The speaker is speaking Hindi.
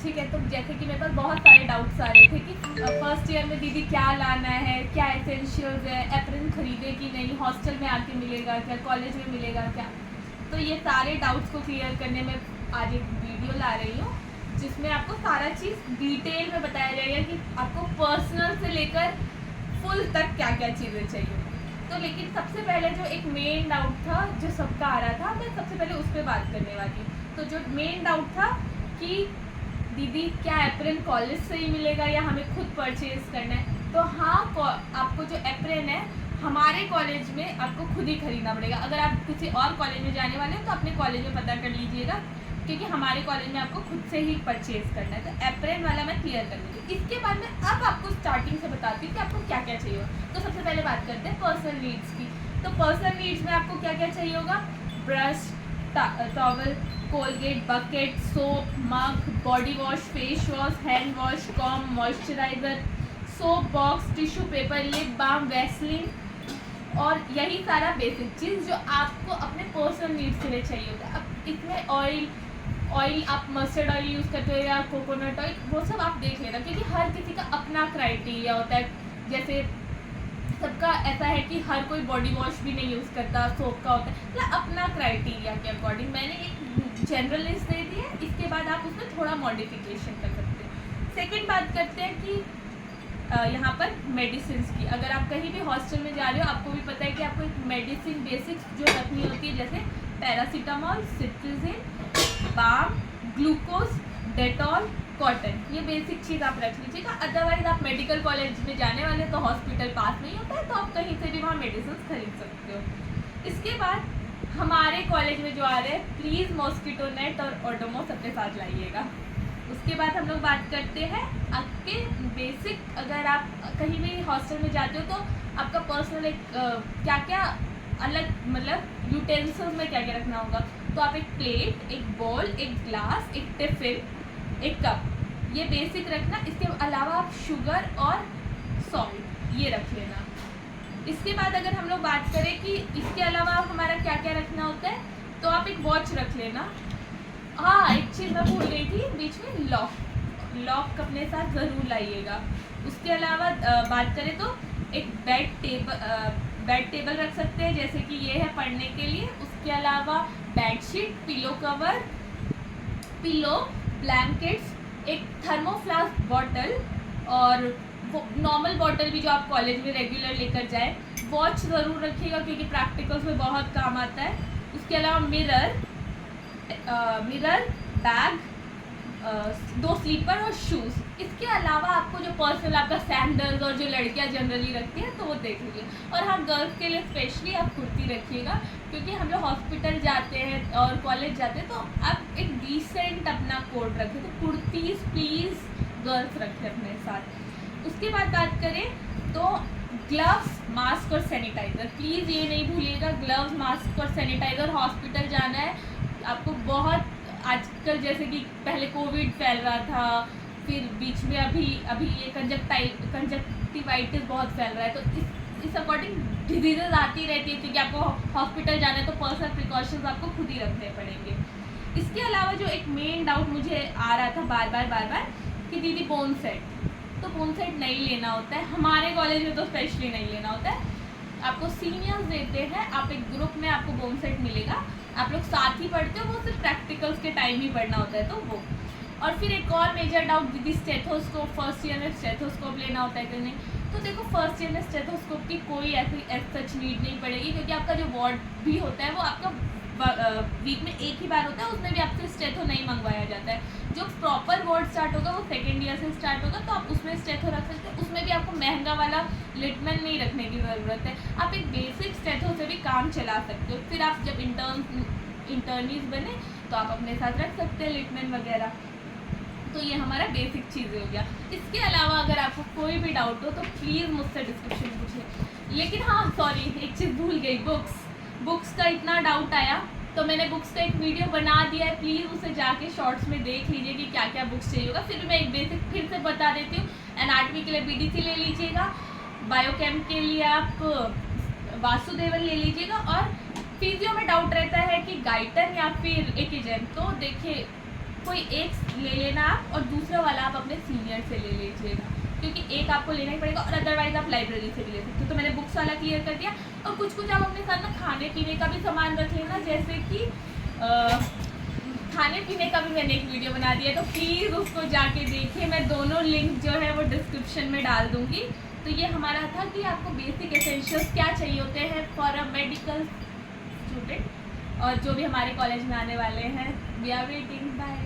ठीक है। तो जैसे कि मेरे पास बहुत सारे डाउट्स आ रहे थे कि फर्स्ट ईयर में दीदी क्या लाना है, क्या एसेंशियल्स है, एप्रन खरीदे कि नहीं, हॉस्टल में आके मिलेगा क्या, कॉलेज में मिलेगा क्या। तो ये सारे डाउट्स को क्लियर करने में आज एक वीडियो ला रही हूँ जिसमें आपको सारा चीज़ डिटेल में बताया जाएगा कि आपको पर्सनल से लेकर फुल तक क्या क्या चीज़ें चाहिए। तो लेकिन सबसे पहले जो एक मेन डाउट था जो सबका आ रहा था, मैं सबसे पहले उस पर बात करने वाली हूँ। तो जो मेन डाउट था कि दीदी क्या एप्रन कॉलेज से ही मिलेगा या हमें खुद परचेज करना है। तो हाँ, आपको जो एप्रन है हमारे कॉलेज में आपको खुद ही खरीदना पड़ेगा। अगर आप किसी और कॉलेज में जाने वाले हैं तो अपने कॉलेज में पता कर लीजिएगा, क्योंकि हमारे कॉलेज में आपको खुद से ही परचेज करना है। तो एप्रन वाला मैं क्लियर कर दूँगी। इसके बाद में अब आपको स्टार्टिंग से बताती हूँ कि आपको क्या क्या चाहिए होगा। तो सबसे पहले बात करते हैं पर्सनल नीड्स की। तो पर्सनल नीड्स में आपको क्या क्या चाहिए होगा? Brush, towel, Colgate, bucket, soap, mug, body wash, face wash, hand wash, comb, moisturizer, soap box, tissue paper, lip balm, Vaseline और यही सारा बेसिक चीज़ जो आपको अपने पर्सनल नीड्स के लिए चाहिए होगा। अब इसमें ऑयल आप मस्टर्ड ऑयल यूज़ करते हो या कोकोनट ऑयल, वो सब आप देख लेना, क्योंकि हर किसी का अपना क्राइटेरिया होता है। जैसे सबका ऐसा है कि हर कोई बॉडी वॉश भी नहीं यूज़ करता, सोप का होता है, मतलब अपना क्राइटेरिया के अकॉर्डिंग मैंने एक जनरल लिस्ट दे दी है। इसके बाद आप उसमें थोड़ा मॉडिफिकेशन कर सकते हैं। सेकेंड बात करते हैं कि यहाँ पर मेडिसिन की। अगर आप कहीं भी हॉस्टल में जा रहे हो, आपको भी पता है कि आपको एक मेडिसिन बेसिक्स जो रखनी होती है, जैसे paracetamol, cetirizine, balm, glucose, Dettol, cotton, ये बेसिक चीज़ आप रख लीजिएगा। अदरवाइज आप मेडिकल कॉलेज में जाने वाले तो हॉस्पिटल पास नहीं होता है, तो आप कहीं से भी वहाँ मेडिसिन खरीद सकते हो। इसके बाद हमारे कॉलेज में जो आ रहे हैं, प्लीज़ मॉस्किटो नेट और ओडोमोस अपने साथ लाइएगा। उसके बाद हम लोग बात करते हैं आपके बेसिक, अगर आप कहीं भी हॉस्टल में जाते हो तो आपका पर्सनल एक क्या क्या अलग मतलब यूटेंसिल्स में क्या क्या रखना होगा। तो आप एक प्लेट, एक बॉल, एक ग्लास, एक टिफिन, एक कप, ये बेसिक रखना। इसके अलावा आप शुगर और सॉल्ट ये रख लेना। इसके बाद अगर हम लोग बात करें कि इसके अलावा हमारा क्या क्या रखना होता है, तो आप एक वॉच रख लेना। हाँ, एक चीज़ मैं भूल गई थी बीच में, लॉक अपने साथ ज़रूर लाइएगा। उसके अलावा बात करें तो एक बेड टेबल रख सकते हैं, जैसे कि ये है पढ़ने के लिए। उसके अलावा bedsheet, pillow cover, pillow, blankets, एक थर्मोफ्लास्क बॉटल और नॉर्मल बॉटल भी जो आप कॉलेज में रेगुलर लेकर जाए। वॉच ज़रूर रखिएगा क्योंकि प्रैक्टिकल्स में बहुत काम आता है। उसके अलावा मिरर, बैग, 2 स्लीपर और शूज़। इसके अलावा आपको जो पर्सनल आपका सैंडल्स और जो लड़कियां जनरली रखती हैं तो वो देख लीजिए। और हाँ, गर्ल्स के लिए स्पेशली आप कुर्ती रखिएगा, क्योंकि हम लोग हॉस्पिटल जाते हैं और कॉलेज जाते हैं तो आप एक डिसेंट अपना कोट रखें। तो कुर्तीज़ प्लीज़ गर्ल्स रखें अपने साथ। उसके बाद बात करें तो ग्लव्स, मास्क और सैनिटाइज़र, प्लीज़ ये नहीं भूलिएगा। ग्लव्स, मास्क और सैनिटाइज़र, हॉस्पिटल जाना है आपको। बहुत आजकल जैसे कि पहले कोविड फैल रहा था, फिर बीच में अभी ये कंजक्टिवाइटिस बहुत फैल रहा है, तो इस अकॉर्डिंग डिजीज़ेज आती रहती है, क्योंकि आपको हॉस्पिटल जाना है तो पर्सनल प्रिकॉशंस आपको खुद ही रखने पड़ेंगे। इसके अलावा जो एक मेन डाउट मुझे आ रहा था बार बार कि दीदी बोन सेट, तो बोन सेट नहीं लेना होता है हमारे कॉलेज में, तो स्पेशली नहीं लेना होता है। आपको सीनियर्स देते हैं, आप एक ग्रुप में आपको बोन सेट मिलेगा, आप लोग साथ ही पढ़ते हो, वो सिर्फ प्रैक्टिकल्स के टाइम ही पढ़ना होता है, तो वो। और फिर एक और मेजर डाउट, दीदी स्टेथोस्कोप, फर्स्ट ईयर में स्टेथोस्कोप लेना होता है कि नहीं। तो देखो, फर्स्ट ईयर में स्टेथोस्कोप की कोई ऐसी सच नीड नहीं पड़ेगी, क्योंकि आपका जो वार्ड भी होता है वो आपका वीक में एक ही बार होता है, उसमें भी आपसे स्टेथो नहीं मंगवाया जाता है। जो प्रॉपर वार्ड स्टार्ट होगा वो सेकेंड ईयर से स्टार्ट होगा, तो आप उसमें स्टेथो रख सकते हैं। उसमें भी आपको महंगा वाला लिटमैन नहीं रखने की ज़रूरत है, आप एक बेसिक स्टेथो से भी काम चला सकते हो। फिर आप जब इंटर्नीज बने तो आप अपने साथ रख सकते हैं लिटमैन वगैरह। तो ये हमारा बेसिक चीज़ें हो गया। इसके अलावा अगर आपको कोई भी डाउट हो तो प्लीज़ मुझसे डिस्क्रिप्शन पूछिए। लेकिन हाँ, सॉरी, एक चीज़ भूल गई, बुक्स का इतना डाउट आया तो मैंने बुक्स का एक वीडियो बना दिया है, प्लीज़ उसे जाके शॉर्ट्स में देख लीजिए कि क्या क्या बुक्स चाहिए होगा। फिर मैं एक बेसिक फिर से बता देती हूँ। एनाटॉमी के लिए बीडीसी ले लीजिएगा, बायोकेम के लिए आप वासुदेवन ले लीजिएगा, और फिजियो में डाउट रहता है कि गाइटन या फिर एकिजन, तो देखिए कोई एक ले लेना आप और दूसरा वाला आप अपने सीनियर से ले लीजिएगा, क्योंकि एक आपको लेना ही पड़ेगा और अदरवाइज आप लाइब्रेरी से भी ले सकते हो। तो मैंने बुक्स वाला क्लियर कर दिया। और कुछ कुछ आप अपने साथ ना खाने पीने का भी सामान रख लेना, जैसे कि खाने पीने का भी मैंने एक वीडियो बना दिया, तो प्लीज़ उसको जाके देखिए। मैं दोनों लिंक जो है वो डिस्क्रिप्शन में डाल दूँगी। तो ये हमारा था कि आपको बेसिक एसेंशियल्स क्या चाहिए होते हैं फॉर अ मेडिकल स्टूडेंट, और जो भी हमारे कॉलेज में आने वाले हैं। We are waiting. बाय।